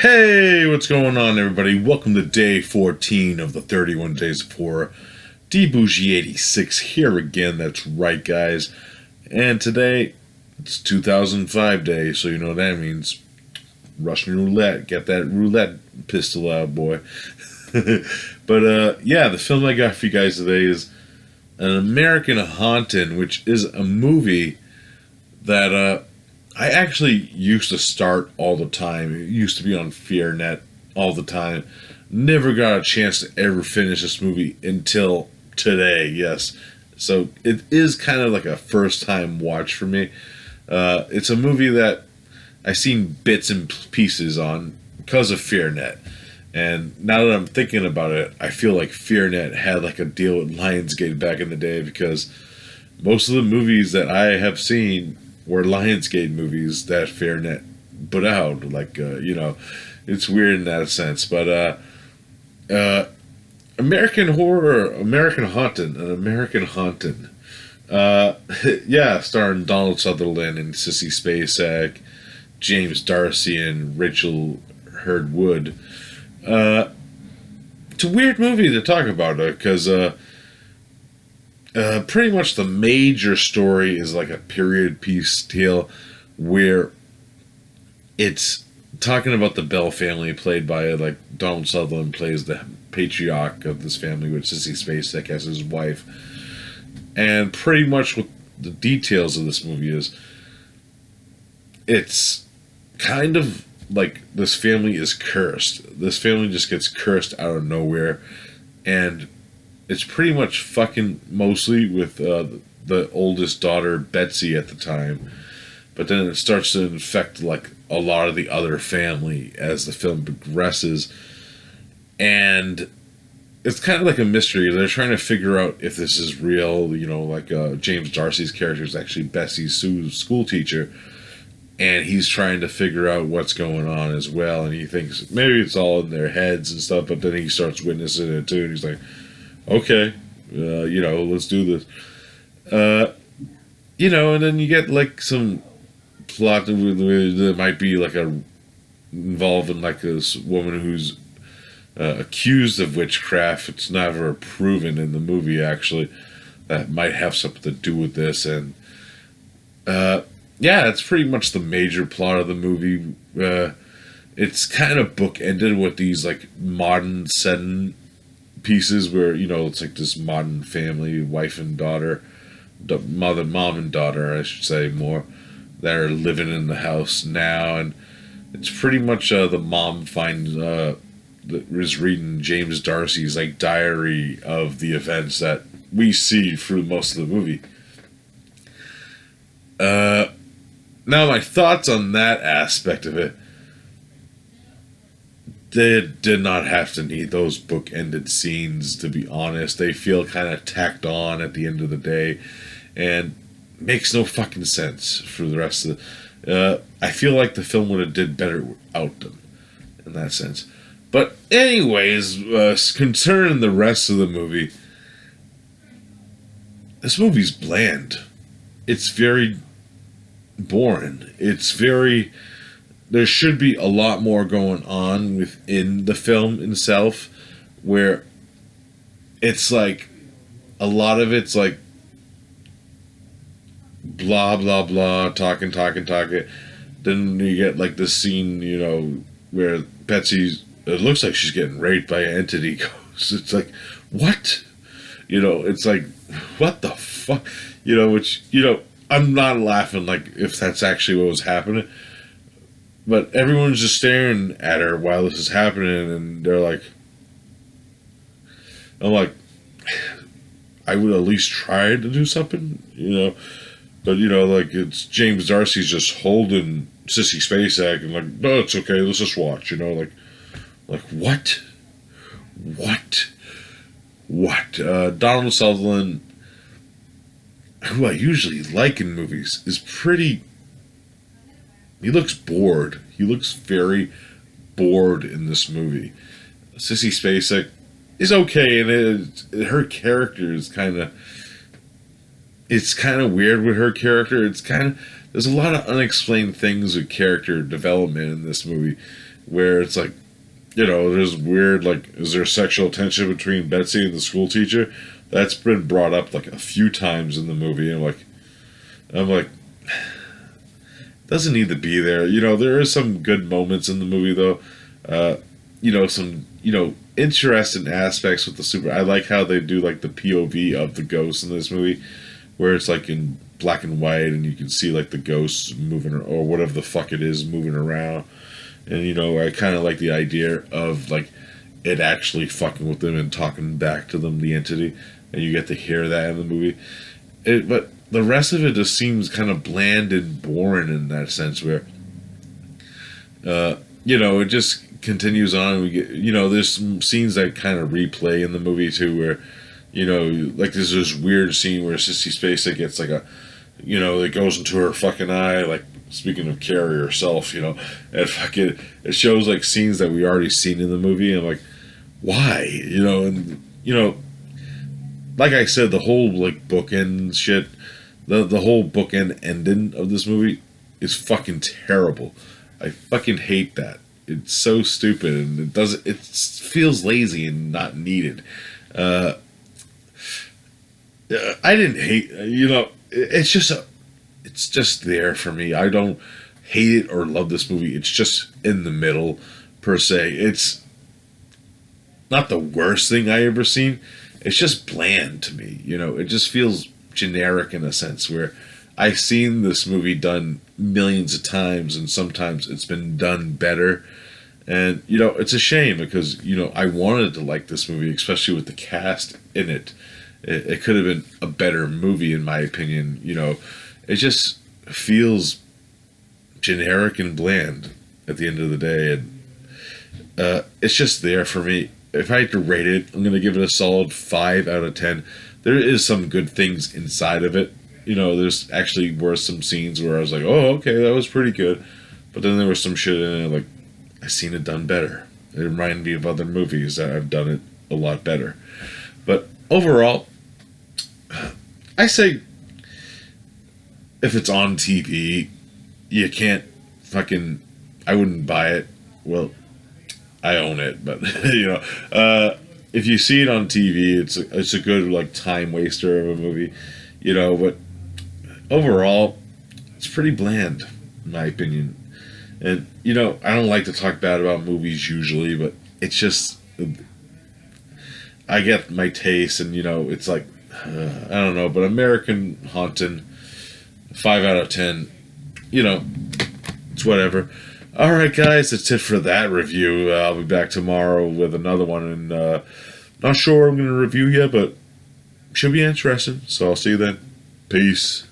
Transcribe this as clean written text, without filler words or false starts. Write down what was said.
Hey, what's going on, everybody? Welcome to day 14 of the 31 Days of Horror. DBougie86 here again, that's right, guys. And today, it's 2005 day, so you know what that means. Russian roulette. Get that roulette pistol out, boy. But, yeah, the film I got for you guys today is An American Hauntin', which is a movie that, I actually used to start all the time. It used to be on FearNet all the time. Never got a chance to ever finish this movie until today, yes. So it is kind of like a first time watch for me. It's a movie that I've seen bits and pieces on because of FearNet. And now that I'm thinking about it, I feel like FearNet had like a deal with Lionsgate back in the day because most of the movies that I have seen were Lionsgate movies that FearNet put out. Like, it's weird in that sense. But American Horror, American Hauntin', An American Hauntin'. Yeah, starring Donald Sutherland and Sissy Spacek, James Darcy and Rachel Hurd Wood. It's a weird movie to talk about because pretty much the major story is like a period piece tale where it's talking about the Bell family, played by like Donald Sutherland plays the patriarch of this family, with Sissy Spacek as his wife. And pretty much what the details of this movie is, it's kind of like this family is cursed. This family just gets cursed out of nowhere, and it's pretty much fucking mostly with the oldest daughter, Betsy, at the time. But then it starts to infect like a lot of the other family as the film progresses. And it's kind of like a mystery. They're trying to figure out if this is real. Like James Darcy's character is actually Bessie's school teacher. And he's trying to figure out what's going on as well. And he thinks maybe it's all in their heads and stuff. But then he starts witnessing it too. And he's like, okay, let's do this. And then you get like some plot that might be like involved in like this woman who's accused of witchcraft. It's never proven in the movie, actually. That might have something to do with this. And yeah, it's pretty much the major plot of the movie. It's kind of bookended with these like modern setting pieces where it's like this modern family, wife and daughter, mom and daughter, I should say, more, that are living in the house now. And it's pretty much the mom finds is reading James Darcy's like diary of the events that we see through most of the movie. Now my thoughts on that aspect of it: they did not have to need those book-ended scenes, to be honest. They feel kind of tacked on at the end of the day, and makes no fucking sense for the rest of the... I feel like the film would have did better without them, in that sense. But anyways, concerning the rest of the movie, this movie's bland. It's very boring. There should be a lot more going on within the film itself, where it's like a lot of it's like blah blah blah, talking. Then you get like this scene, where Betsy's, it looks like she's getting raped by an entity ghost. It's like, what? It's like, what the fuck? Which I'm not laughing like if that's actually what was happening. But everyone's just staring at her while this is happening, and they're like, I'm like, I would at least try to do something, But, like, it's James Darcy's just holding Sissy Spacek and like, no, it's okay, let's just watch, like what? Donald Sutherland, who I usually like in movies, is pretty... He looks bored. He looks very bored in this movie. Sissy Spacek is okay, and her character is kind of... It's kind of weird with her character. It's kind of... there's a lot of unexplained things with character development in this movie, where it's like, there's weird, like, is there sexual tension between Betsy and the school teacher? That's been brought up like a few times in the movie, and I'm like, doesn't need to be there. There is some good moments in the movie though. Some interesting aspects with the super. I like how they do like the POV of the ghosts in this movie, where it's like in black and white, and you can see like the ghosts moving or whatever the fuck it is moving around. And I kind of like the idea of like it actually fucking with them and talking back to them, the entity, and you get to hear that in the movie. But the rest of it just seems kind of bland and boring in that sense, where it just continues on. We get, there's some scenes that kind of replay in the movie too, where like there's this weird scene where Sissy Spacek gets like it goes into her fucking eye, like, speaking of Carrie herself, and fucking it shows like scenes that we already seen in the movie, and I'm like, why? Like I said, the whole like bookend shit, the whole bookend ending of this movie is fucking terrible. I fucking hate that. It's so stupid, and it feels lazy and not needed. I didn't hate, it's just there for me. I don't hate it or love this movie. It's just in the middle, per se. It's not the worst thing I ever seen. It's just bland to me. It just feels generic in a sense, where I've seen this movie done millions of times, and sometimes it's been done better. And, it's a shame because, I wanted to like this movie, especially with the cast in it. It could have been a better movie, in my opinion. It just feels generic and bland at the end of the day. And it's just there for me. If I had to rate it, I'm going to give it a solid 5 out of 10. There is some good things inside of it. There's actually were some scenes where I was like, oh, okay, that was pretty good. But then there was some shit in it, like, I've seen it done better. It reminded me of other movies that I've done it a lot better. But overall, I say, if it's on TV, you can't fucking, I wouldn't buy it. Well, I own it, but if you see it on TV, it's a good like time waster of a movie, but overall, it's pretty bland, in my opinion. And I don't like to talk bad about movies usually, but it's just, I get my taste, and it's like, I don't know, but American Haunting, 5 out of 10, it's whatever. Alright guys, that's it for that review. I'll be back tomorrow with another one, and not sure what I'm going to review yet, but should be interesting, so I'll see you then. Peace.